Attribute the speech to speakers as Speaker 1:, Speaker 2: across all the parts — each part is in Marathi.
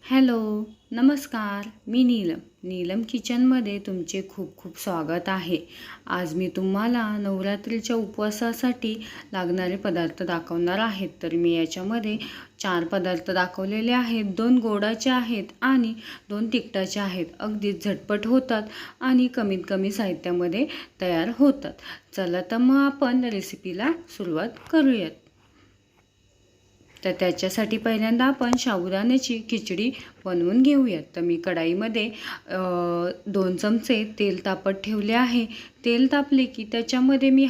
Speaker 1: हॅलो, नमस्कार. मी नीलम किचनमध्ये तुमचे खूप खूप स्वागत आहे. आज मी तुम्हाला नवरात्रीच्या उपवासासाठी लागणारे पदार्थ दाखवणार आहेत. तर मी याच्यामध्ये 4 पदार्थ दाखवलेले आहेत. 2 गोडाचे आहेत आणि 2 तिखटाचे आहेत. अगदी झटपट होतात आणि कमीत कमी साहित्यामध्ये तयार होतात. चला तर मग आपण रेसिपीला सुरुवात करूयात. तर त्याच्यासाठी पहिल्यांदा आपण साबुदाण्याची खिचडी बनवून घेऊयात. तर मी कढाईमध्ये 2 चमचे तेल तापत ठेवले आहे. तेल तापले की त्याच्यामध्ये मी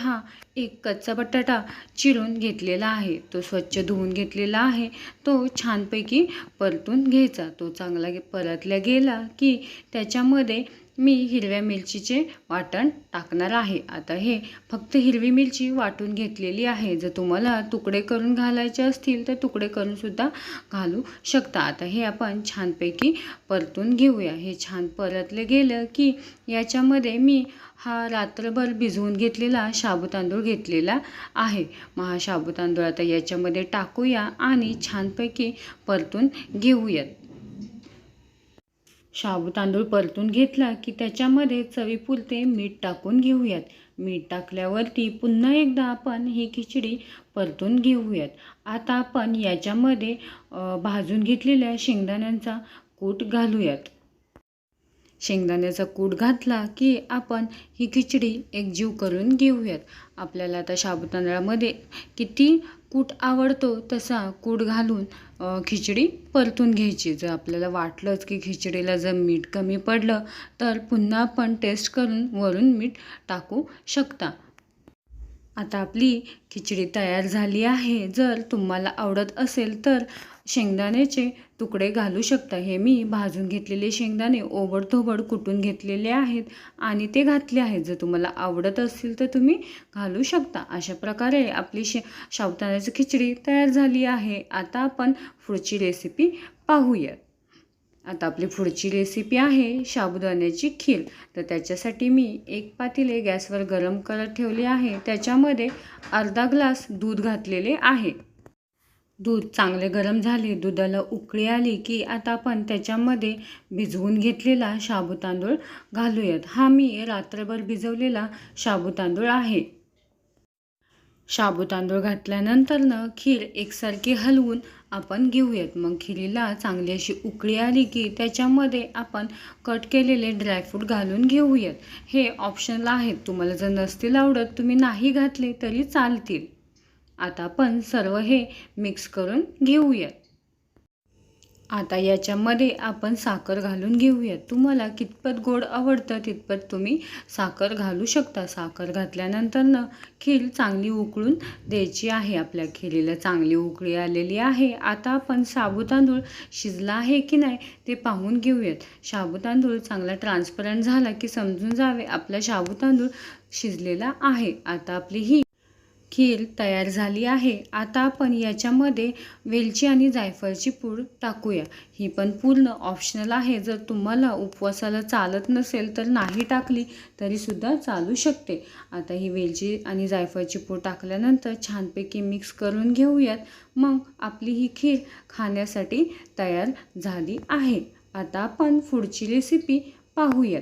Speaker 1: एक कच्चा बटाटा चिरून घेतलेला आहे. तो स्वच्छ धुवून घेतलेला आहे. तो छानपैकी परतून घ्यायचा. तो चांगला परतला गेला की त्याच्यामध्ये मी हिरव्या मिरचीचे वाटण टाकणार आहे. आता हे फक्त हिरवी मिरची वाटून घेतलेली आहे. जर तुम्हाला तुकडे करून घालायचे असतील तर तुकडे करून सुद्धा घालू शकता. आता हे आपण छानपैकी परतून घेऊया. हे छान परतले गेलं की याच्यामध्ये मी रात्रभर भिजवून घेतलेला साबुतांदूळ घेतलेला आहे. मग साबुतांदूळ आता याच्यामध्ये टाकूया आणि छानपैकी परतून घेऊयात. साबुतांदूळ परतून घेतला की त्याच्यामध्ये चवीपुरते मीठ टाकून घेऊयात. मीठ टाकल्यावरती पुन्हा एकदा आपण ही खिचडी परतून घेऊयात. आता आपण याच्यामध्ये भाजून घेतलेल्या शेंगदाण्यांचा कूट घालूयात. शेंगदाण्याचा कूट घातला की आपण ही खिचडी एकजीव करून घेऊयात. आपल्याला आता साबुतांदळामध्ये किती कूट आवडतो तसा कूट घालून खिचडी परतून घ्यायची. जर आपल्याला वाटलंच की खिचडीला जर मीठ कमी पडलं तर पुन्हा आपण टेस्ट करून वरून मीठ टाकू शकता. आता आपली खिचडी तयार झाली आहे. जर तुम्हाला आवडत असेल तर शेंगदाण्याचे तुकडे घालू शकता. हे मी भाजून घेतलेले शेंगदाणे ओबडधोबड कुटून घेतलेले आहेत आणि ते घातले आहेत. जर तुम्हाला आवडत असतील तर तुम्ही घालू शकता. अशा प्रकारे आपली साबुदाण्याची खिचडी तयार झाली आहे. आता आपण पुढची रेसिपी पाहूया. आता आपली पुढची रेसिपी आहे साबुदाण्याची खीर. तर त्याच्यासाठी मी एक पातेले गॅसवर गरम करत ठेवले आहे. त्याच्यामध्ये अर्धा ग्लास दूध घातलेले आहे. दूध चांगले गरम झाले, दुधाला उकळी आली की आता आपण त्याच्यामध्ये भिजवून घेतलेला साबुतांदूळ घालूयात. मी रात्रभर भिजवलेला साबुतांदूळ आहे. साबुतांदूळ घातल्यानंतरनं खीर एकसारखी हलवून आपण घेऊयात. मग खिरीला चांगली अशी उकळी आली की त्याच्यामध्ये आपण कट केलेले ड्रायफ्रूट घालून घेऊयात. हे ऑप्शनल आहेत. तुम्हाला जर नसतील आवडत तुम्ही नाही घातले तरी चालतील. आता आपण सर्व हे मिक्स करून घेऊयात. आता याच्यामध्ये आपण साखर घालून घेऊयात. तुम्हाला कितपत गोड आवडतं तितपत तुम्ही साखर घालू शकता. साखर घातल्यानंतरनं खीर चांगली उकळून द्यायची आहे. आपल्या खिरीला चांगली उकळी आलेली आहे. आता आपण साबुतांदूळ शिजला आहे की नाही ते पाहून घेऊयात. साबुतांदूळ चांगला ट्रान्सपरंट झाला की समजून जावे आपला साबुतांदूळ शिजलेला आहे. आता आपली ही खीर तयार झाली आहे. आता आपण याच्यामध्ये वेलची आणि जायफळची पूड टाकूया. ही पण पूर्ण ऑप्शनल आहे. जर तुम्हाला उपवासाला चालत नसेल तर नाही टाकली तरीसुद्धा चालू शकते. आता ही वेलची आणि जायफळची पूड टाकल्यानंतर छानपैकी मिक्स करून घेऊयात. मग आपली ही खीर खाण्यासाठी तयार झाली आहे. आता आपण पुढची रेसिपी पाहूयात.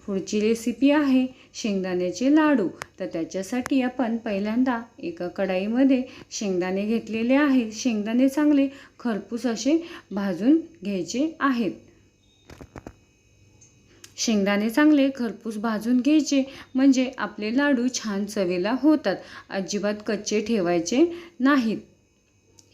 Speaker 1: पुढची रेसिपी आहे शेंगदाण्याचे लाडू. तर त्याच्यासाठी आपण पहिल्यांदा एका कढाईमध्ये शेंगदाणे घेतलेले आहेत. शेंगदाणे चांगले खरपूस असे भाजून घ्यायचे आहेत. शेंगदाणे चांगले खरपूस भाजून घ्यायचे म्हणजे आपले लाडू छान चवीला होतात. अजिबात कच्चे ठेवायचे नाहीत.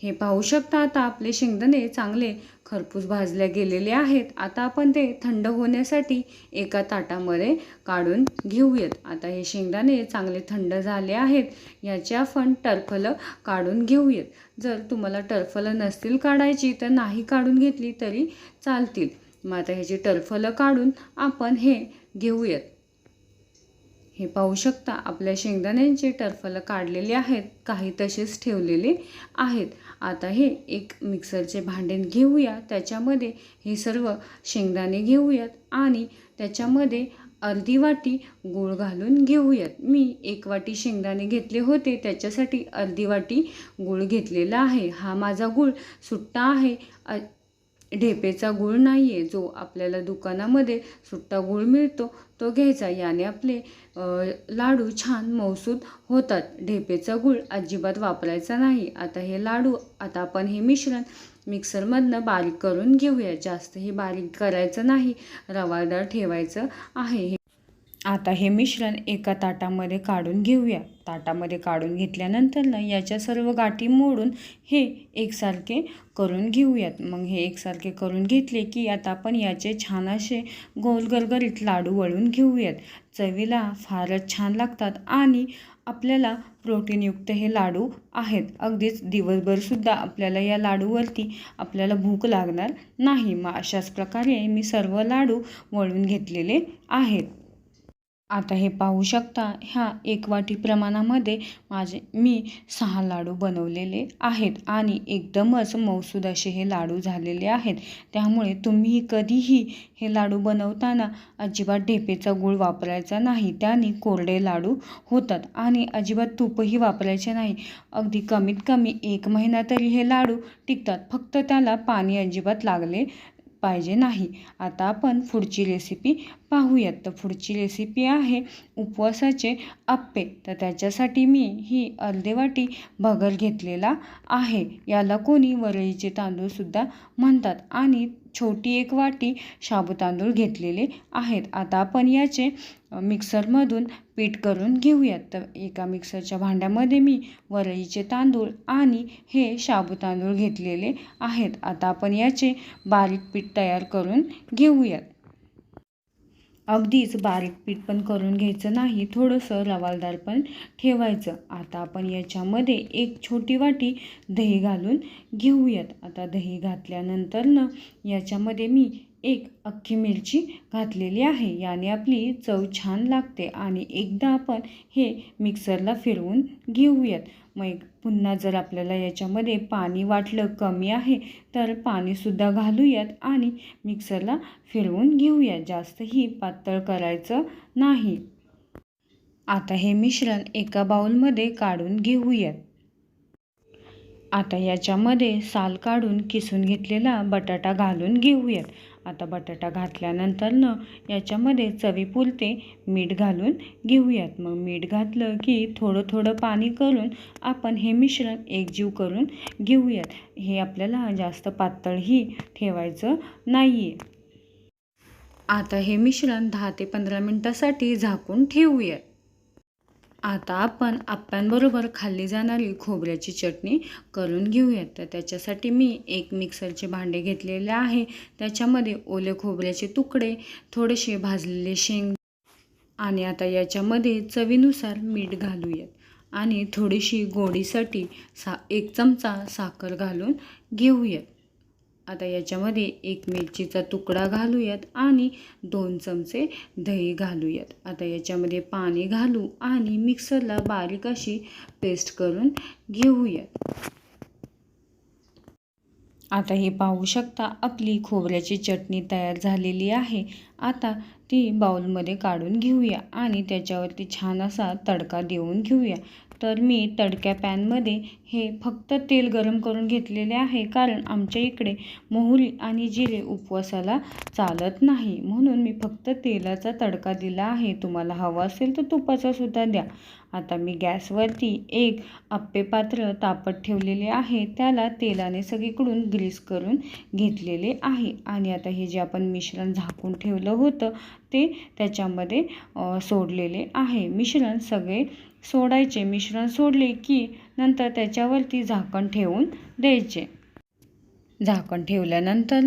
Speaker 1: हे पाहू शकता. आता आपले शेंगदाणे चांगले खरपूस भाजले गेलेले आहेत. आता आपण ते थंड होण्यासाठी एका ताटामध्ये काढून घेऊयात. आता हे शेंगदाणे चांगले थंड झाले आहेत. याचे आपण टरफलं काढून घेऊयात. जर तुम्हाला टरफलं नसतील काढायची तर नाही काढून घेतली तरी चालतील. मग आता ह्याची टरफलं काढून आपण हे घेऊयात. हे पाहू शकता आपल्या शेंगदाण्यांचे टरफलं काढलेले आहेत. काही तसेच ठेवलेले आहेत. आता हे एक मिक्सरचे भांडे घेऊया. त्याच्यामध्ये हे सर्व शेंगदाणे घेऊयात आणि त्याच्यामध्ये अर्धी वाटी गूळ घालून घेऊयात. मी 1 वाटी शेंगदाणे घेतले होते, त्याच्यासाठी अर्धी वाटी गूळ घेतलेला आहे. हा माझा गूळ सुट्टा आहे, ढेपेचा गूळ नाही आहे. जो आपल्याला दुकानामध्ये सुट्टा गूळ मिळतो तो घ्यायचा. याने आपले लाडू छान मऊसूत होतात. ढेपेचा गूळ अजिबात वापरायचा नाही. आता आपण हे मिश्रण मिक्सरमधनं बारीक करून घेऊया. जास्त हे बारीक करायचं नाही, रवादार ठेवायचं आहे. आता हे मिश्रण एका ताटामध्ये काढून घेऊया. ताटामध्ये काढून घेतल्यानंतर याच्या सर्व गाठी मोडून हे एकसारखे करून घेऊयात. मग हे एकसारखे करून घेतले की आता आपण याचे छान असे गोल गरगरीत लाडू वळून घेऊयात. चवीला फारच छान लागतात आणि आपल्याला प्रोटीनयुक्त हे लाडू आहेत. अगदीच दिवसभरसुद्धा आपल्याला या लाडूवरती आपल्याला भूक लागणार नाही. मग अशाच प्रकारे मी सर्व लाडू वळून घेतलेले आहेत. आता हे पाहू शकता, ह्या 1 वाटी प्रमाणामध्ये मी 6 लाडू बनवलेले आहेत आणि एकदमच मऊसूद असे हे लाडू झालेले आहेत. त्यामुळे तुम्ही कधीही हे लाडू बनवताना अजिबात ढेपेचा गूळ वापरायचा नाही. त्याने कोरडे लाडू होतात आणि अजिबात तूपही वापरायचे नाही. अगदी कमीत कमी 1 महिना तरी हे लाडू टिकतात. फक्त त्याला पाणी अजिबात लागले पाहिजे नाही. आता आपण पुढची रेसिपी पाहूयात. तर पुढची रेसिपी आहे उपवासाचे आप्पे. तर त्याच्यासाठी मी ही अर्धी वाटी भगर घेतलेला आहे. याला कोणी वरईचे तांदूळसुद्धा म्हणतात आणि छोटी 1 वाटी साबुतांदूळ घेतलेले आहेत. आता आपण याचे मिक्सरमधून पीठ करून घेऊयात. तर एका मिक्सरच्या भांड्यामध्ये मी वरईचे तांदूळ आणि हे साबुतांदूळ घेतलेले आहेत. आता आपण याचे बारीक पीठ तयार करून घेऊयात. अगदीच बारीक पीठ पण करून घ्यायचं नाही, थोडंसं रवालदार पण ठेवायचं. आता आपण याच्यामध्ये 1 छोटी वाटी दही घालून घेऊयात. आता दही घातल्यानंतर याच्यामध्ये मी 1 अख्खी मिरची घातलेली आहे. याने आपली चव छान लागते आणि एकदा आपण हे मिक्सरला फिरवून घेऊयात. मग पुन्हा जर आपल्याला याच्यामध्ये पाणी वाटलं कमी आहे तर पाणीसुद्धा घालूयात आणि मिक्सरला फिरवून घेऊयात. जास्तही पातळ करायचं नाही. आता हे मिश्रण एका बाउलमध्ये काढून घेऊयात. आता याच्यामध्ये साल काढून किसून घेतलेला बटाटा घालून घेऊयात. आता बटाटा घातल्यानंतर याच्यामध्ये चवीपुरते मीठ घालून घेऊयात. मग मीठ घातलं की थोडं थोडं पाणी करून आपण हे मिश्रण एकजीव करून घेऊयात. हे आपल्याला जास्त पातळही ठेवायचं नाही आहे. आता हे मिश्रण 10 ते 15 मिनिटासाठी झाकून ठेवूयात. आता आपण आप्प्यांबरोबर खाल्ली जाणारी खोबऱ्याची चटणी करून घेऊयात. तर त्याच्यासाठी मी 1 मिक्सरचे भांडे घेतलेले आहे. त्याच्यामध्ये ओले खोबऱ्याचे तुकडे, थोडेसे भाजलेले शेंग आणि आता याच्यामध्ये चवीनुसार मीठ घालूयात आणि थोडीशी गोडीसाठी 1 चमचा साखर घालून घेऊयात. आता याच्यामध्ये 1 मिरचीचा तुकडा घालूयात आणि 2 चमचे दही घालूयात. आता याच्यामध्ये पाणी घालू आणि मिक्सरला बारीक अशी पेस्ट करून घेऊयात. आता हे पाहू शकता, आपली खोबऱ्याची चटणी तयार झालेली आहे. आता ती बाउलमध्ये काढून घेऊया आणि त्याच्यावरती छान असा तडका देऊन घेऊया. तर मी तडक्या पॅनमध्ये हे फक्त तेल गरम करून घेतलेले आहे, कारण आमच्या इकडे मोहरी आणि जिरे उपवासाला चालत नाही, म्हणून मी फक्त तेलाचा तडका दिला आहे. तुम्हाला हवा असेल तर तुपाचा सुद्धा द्या. आता मी गॅसवरती 1 आप्पे पात्र तापत ठेवलेले आहे. त्याला तेलाने सगळीकडून ग्रीस करून घेतलेले आहे आणि आता हे जे आपण मिश्रण झाकून ठेवलं होतं ते त्याच्यामध्ये सोडलेले आहे. मिश्रण सगळे सोडायचे. मिश्रण सोडले की नंतर त्याच्यावरती झाकण ठेवून द्यायचे. झाकण ठेवल्यानंतर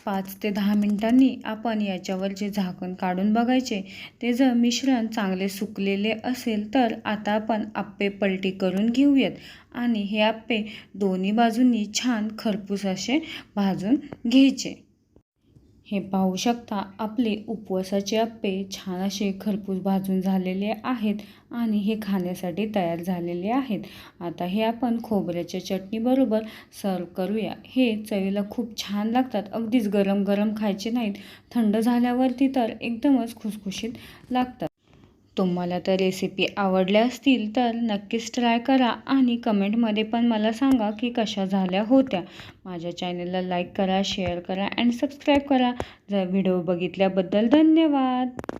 Speaker 1: 5 ते 10 मिनिटांनी आपण याच्यावरचे झाकण काढून बघायचे. ते जर मिश्रण चांगले सुकलेले असेल तर आता आपण आप्पे पलटी करून घेऊयात आणि हे आप्पे दोन्ही बाजूंनी छान खरपूस असे भाजून घ्यायचे. हे पाहू शकता, आपले उपवासाचे अप्पे छान असे खरपूस भाजून झालेले आहेत आणि हे खाण्यासाठी तयार झालेले आहेत. आता हे आपण खोबऱ्याच्या चटणीबरोबर सर्व करूया. हे चवीला खूप छान लागतात. अगदीच गरम गरम खायचे नाहीत, थंड झाल्यावरती तर एकदमच खुसखुशीत लागतात. तुम्हाला तर रेसिपी आवडल्या असतील तर नक्कीच ट्राय करा आणि कमेंटमध्ये पण मला सांगा की कशा झाल्या होत्या. माझ्या चॅनलला लाईक करा, शेअर करा अँड सबस्क्राईब करा. जर व्हिडिओ बघितल्याबद्दल धन्यवाद.